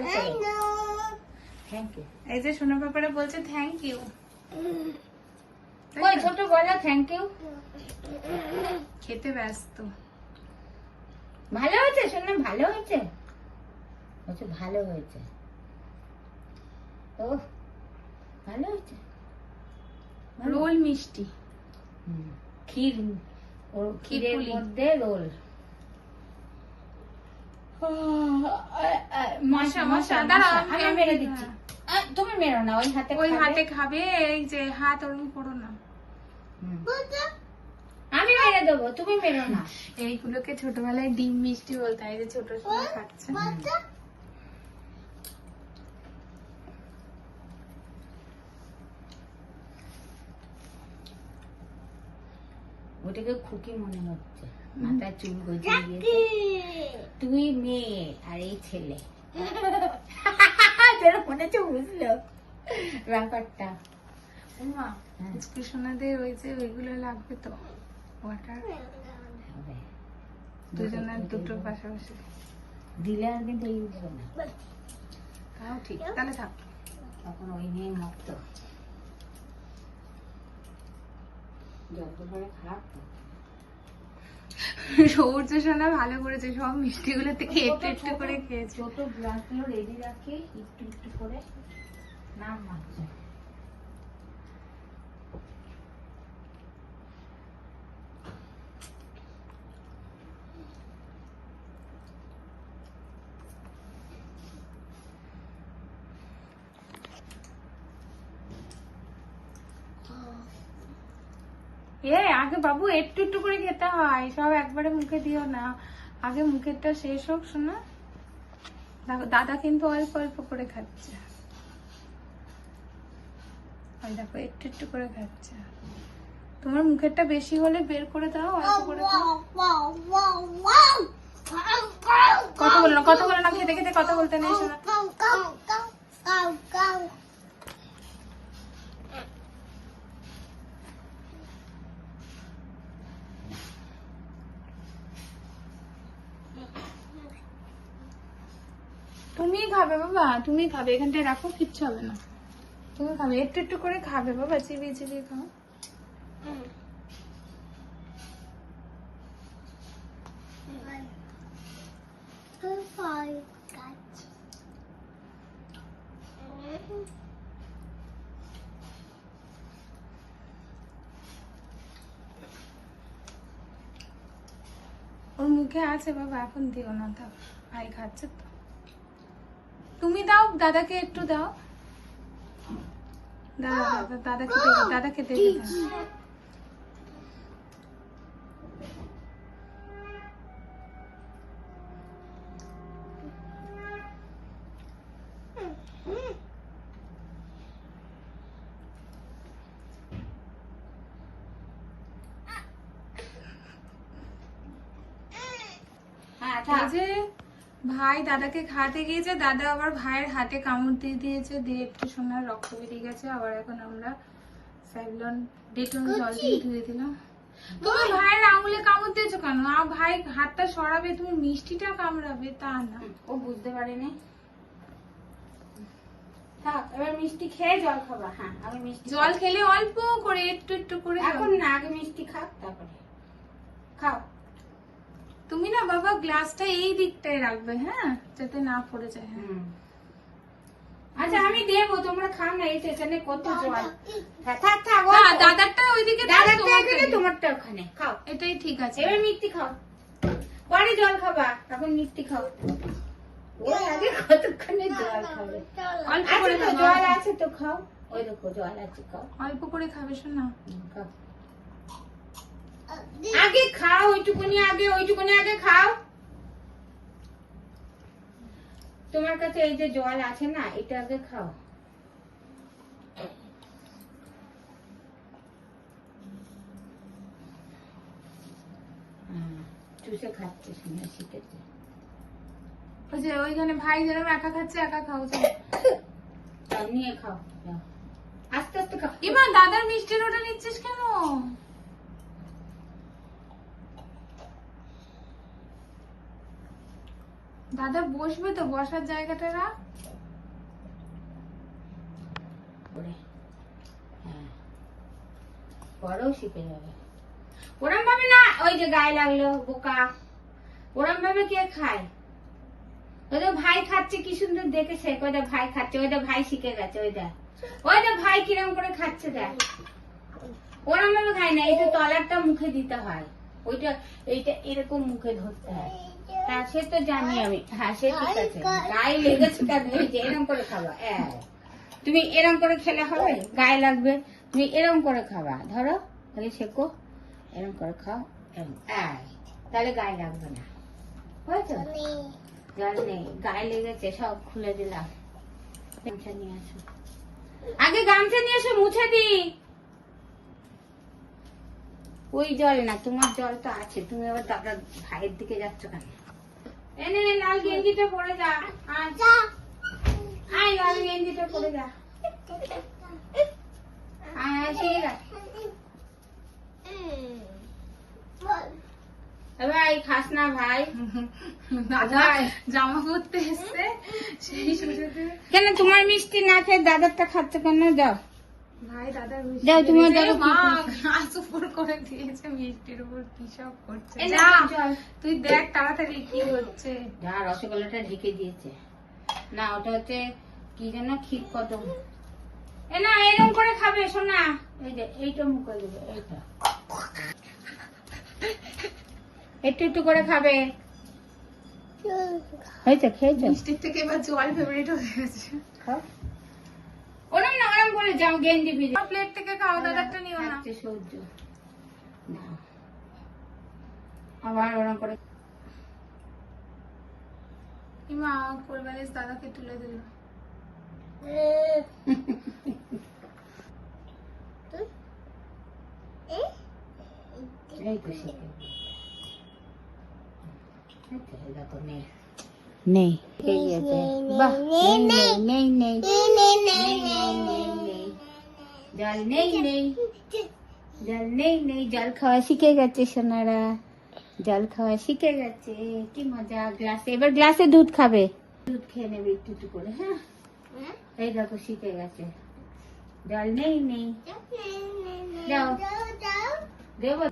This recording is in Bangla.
ভালো করে থ্যাংক ইউ। এই যে সোনা পাপারা বলছে থ্যাংক ইউ। ওই ছোট বলো থ্যাংক ইউ। খেতে ব্যস্ত। ভালো হয়েছে সোনা, ভালো হয়েছে, বলছে ভালো হয়েছে। ও ভালো হয়েছে। রোল মিষ্টি, ক্ষীর, ওর ক্ষীরের পুলি। মধ্যে রোল। মশা মশা, দাঁড়াও আমি মেরে দিচ্ছি। তুমি মেরো না, ওই হাতে ওই খাবে। হাতে খাবে। এই যে হাত ওরকম করো না। আমি মেরে দেবো, তুমি মেরো না। এইগুলোকে ছোটবেলায় ডিম মিষ্টি বলতে হয়। যে ছোট সোনা খাচ্ছে। ওটাকে খুকি মনে হচ্ছে, মাথায় চুল গজিয়ে দিয়েছে। তুই মেয়ে আর এই ছেলে। তোর মনে হচ্ছে বুঝলো ব্যাপারটা। মা সোনাদের ওই যে ওইগুলো লাগবে তো, ওয়াটার দুজনের দুটো পাশাপাশি দিলে আর কিন্তু এই উঠবে না। তাও ঠিক, তাহলে থাক। তখন ওই নিয়ে মত যত করে খারাপ। সৌর্য সোনা ভালো করেছে, সব মিষ্টি গুলো থেকে একটু একটু করে খেয়েছে। ছোট গ্লাস গুলো রেডি রাখি, একটু একটু করে নাম মারছে। আগে বাবু একটু একটু করে খেতে হয়, সব একবারে মুখে দিও না। আগে মুখেরটা শেষ হোক শোনা। দেখো দাদা কিন্তু অল্প অল্প করে খাচ্ছে। ওই দেখো একটু একটু করে খাচ্ছে। তোমার মুখেরটা বেশি হলে বের করে দাও, অল্প করে খাও। কথা বলো না, খেতে খেতে কথা বলতে নেই শোনা। তুমি খাবে বাবা, তুমি খাবে, এখানটায় রাখো, কিচ্ছু হবে না। তুমি খাবে, একটু একটু করে খাবে বাবা, চিবিয়ে চিবিয়ে খাও। ওর মুখে আছে বাবা, এখন দিও না, দাও, ভাই খাচ্ছে তো। তুমি দাও, দাদাকে একটু দাও। দাদাকে দেবে দাও। এই যে ভাই দাদাকে খাওয়াতে গিয়েছে, দাদা আবার ভাইয়ের হাতে কামড় দিয়ে দিয়েছে, দিয়ে একটু সোনার রক্ত বেরিয়ে গেছে। আবার এখন আমরা স্যাভলন ডেটল জল দিয়ে ধুয়ে দিলাম। তুমি ভাইয়ের আঙুলে কামড় দিয়েছো কেন? ভাই হাতটা সরাবে, তুমি মিষ্টিটা কামড়াবে তা না। ও বুঝতে পারেনি। থাক, এবার মিষ্টি খেয়ে জল খাবা। হ্যাঁ, আগে মিষ্টি জল খেলে অল্প করে, একটু একটু করে। এখন না, আগে মিষ্টি খাও, তারপরে খাও। তুমি না বাবা গ্লাসটা এই দিকটায় রাখবে, হ্যাঁ, যাতে না পড়ে যায়। হ্যাঁ আচ্ছা আমি দেবো, তোমরা খাও না। এই এখানে কত জল। থাক দাদারটা ওইদিকে, তোমারটা ওখানে খাও। এটাই ঠিক আছে। এবার মিষ্টি খাও, পরে জল খাবা, তখন মিষ্টি খাও। ওই আগে কতক্ষণে জল খাবে। অল্প করে তো জল আছে তো খাও, ওই দেখো জল আছে, খাও। অল্প করে খাবে শোনা। খাও, আগে খাও, ওইটুকুনি আগে খাও। তোমার কাছে এই যে জল আছে না, এটা আগে খাও। চুষে খাচ্ছে, শুনে শিখেছে। ওই যে ওইখানে ভাই যেরকম একা খাচ্ছে, একা খাও। নিয়ে খাও, আস্তে আস্তে খাও। এবার দাদার মিষ্টির ওটা নিচ্ছিস কেন? দাদা বসবে তো, বসার জায়গাটা রাখ। হ্যাঁ, পরেও শিখে যাবে। ওরম ভাবে না, ওই যে গায়ে লাগলো বোকা, ওরম ভাবে কে খায়? ওই ভাই খাচ্ছে কি সুন্দর দেখে শেখ। ওই ভাই খাচ্ছে, ওই ভাই শিখে গেছে। ওই ভাই কিরম করে খাচ্ছে দেখ। ওরম ভাবে খায় না, এটা তলারটা মুখে দিতে হয়, ওইটা এইটা এরকম মুখে ধরতে হয়। তা সে তো জানি আমি। হ্যাঁ সে ঠিক আছে, গায়ে লেগেছে কেন? এই যে এরম করে খাবা। তুমি এরম করে খেলে হবে? গায়ে লাগবে, তুমি এরম করে খাবা। ধরো আগে শেখো, এরম করে খাও, এরম। তাহলে গায়ে লাগবে না। হয়েছে? জল নেই, গায়ে লেগেছে, সব খুলে দিলাম। গামছা নিয়ে আসো, আগে গামছা নিয়ে এসো, মুছে দি। ওই জল না, তোমার জল তো আছে, তুমি আবার দাদার ভাইয়ের দিকে যাচ্ছ কেন? এনে লাল গেঞ্জিটা পরে যা। আয় লাল গেঞ্জিটা পরে যা। শিখে যা। ভাই খাস না ভাই? দাদা জামা পরতে এসছে, সেই সুযোগে কেন তোমার মিষ্টি না খেয়ে দাদারটা খাচ্ছে কেন? যাও ভাই দাদা যাও, তুমি দাদা ঘাস উপর করে দিয়েছে, মিষ্টির উপর কি সব করছে। এই যা নাও, চল। তুই দেখ তাড়াতাড়ি কি হচ্ছে। যা, রসগোল্লাটা ঢেকে দিয়েছে না, ওটা হচ্ছে কি যেন ক্ষীর কদম। এ না, এরকম করে খাবে শোনা। এই যে এইটা মুখে দেবে, এইটা একটু একটু করে খাবে। হয়েছে? খেয়েছো? মিষ্টির থেকে এবার জল ফেভারিট হয়ে গেছে। ওরম না, ওরম করে যাও, গেঞ্জি ভিজে। প্লেট থেকে খাও, দাদারটা নিও না। আচ্ছা, সহ্য না, আবার ওরম করে। মা কোলবালিশ দাদাকে তুলে দিল। এই তো শিখে দেখো, নেই নেই বাহ, নেই নেই নেই জল নেই নেই জল নেই নেই। জল খাওয়া শিখে গেছে সোনারা, জল খাওয়া শিখে গেছে। কি মজা। গ্লাসে, এবার গ্লাসে দুধ খাবে, দুধ খেয়ে নেবে একটু একটু করে। হ্যাঁ এই দেখো শিখে গেছে। জল নেই নেই, যাও দেবো।